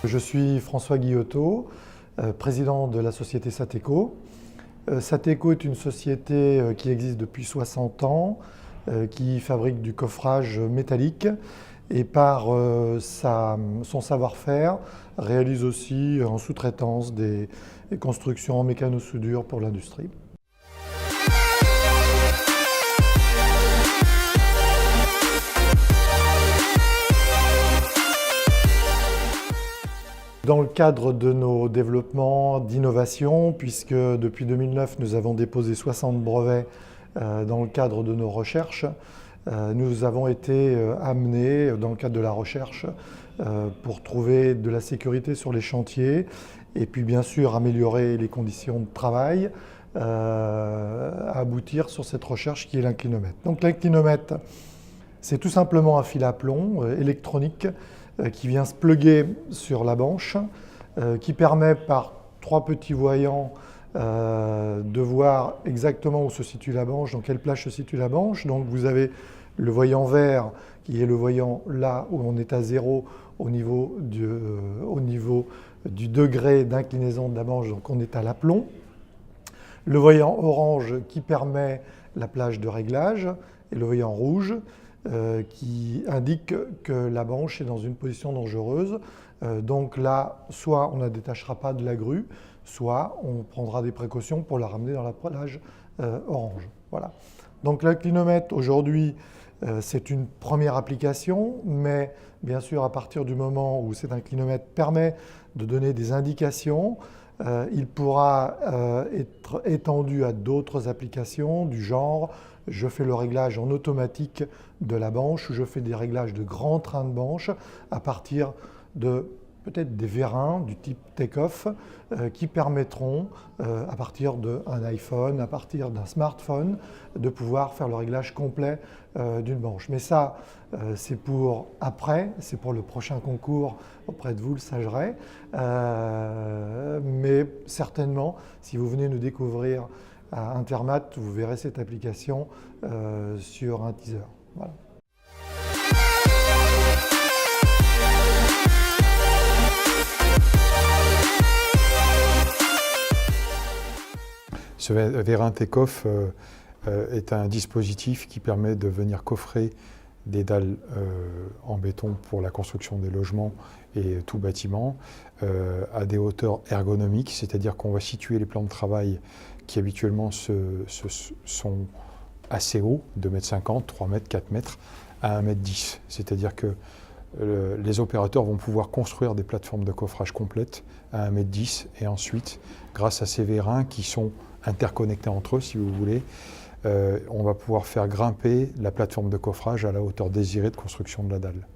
Je suis François Guillotot, président de la société Sateco. Sateco est une société qui existe depuis 60 ans, qui fabrique du coffrage métallique et par son savoir-faire réalise aussi en sous-traitance des constructions en mécano-soudure pour l'industrie. Dans le cadre de nos développements d'innovation, puisque depuis 2009 nous avons déposé 60 brevets dans le cadre de nos recherches, nous avons été amenés dans le cadre de la recherche pour trouver de la sécurité sur les chantiers et puis bien sûr améliorer les conditions de travail, à aboutir sur cette recherche qui est l'inclinomètre. Donc l'inclinomètre, c'est tout simplement un fil à plomb électronique qui vient se plugger sur la banche, qui permet par 3 petits voyants de voir exactement où se situe la banche, dans quelle plage se situe la banche. Donc vous avez le voyant vert qui est le voyant là où on est à 0 au niveau du degré d'inclinaison de la banche, donc on est à l'aplomb. Le voyant orange qui permet la plage de réglage et le voyant rouge qui indique que la banche est dans une position dangereuse. Donc là, soit on ne la détachera pas de la grue, soit on prendra des précautions pour la ramener dans la plage orange. Voilà. Donc l'inclinomètre aujourd'hui, c'est une première application, mais bien sûr à partir du moment où cet inclinomètre permet de donner des indications, il pourra être étendu à d'autres applications du genre je fais le réglage en automatique de la banche ou je fais des réglages de grands trains de banche à partir de peut-être des vérins du type take-off qui permettront à partir d'un iPhone, à partir d'un smartphone, de pouvoir faire le réglage complet d'une banche. Mais ça, c'est pour après, c'est pour le prochain concours auprès de vous, le Sageret. Mais certainement, si vous venez nous découvrir à Intermat, vous verrez cette application sur un teaser. Voilà. Ce vérin take-off est un dispositif qui permet de venir coffrer des dalles en béton pour la construction des logements et tout bâtiment à des hauteurs ergonomiques, c'est-à-dire qu'on va situer les plans de travail qui habituellement sont assez hauts, 2,50 m, 3 m, 4 m, à 1,10 m. C'est-à-dire que les opérateurs vont pouvoir construire des plateformes de coffrage complètes à 1,10 m et ensuite, grâce à ces vérins qui sont interconnectés entre eux, si vous voulez, on va pouvoir faire grimper la plateforme de coffrage à la hauteur désirée de construction de la dalle.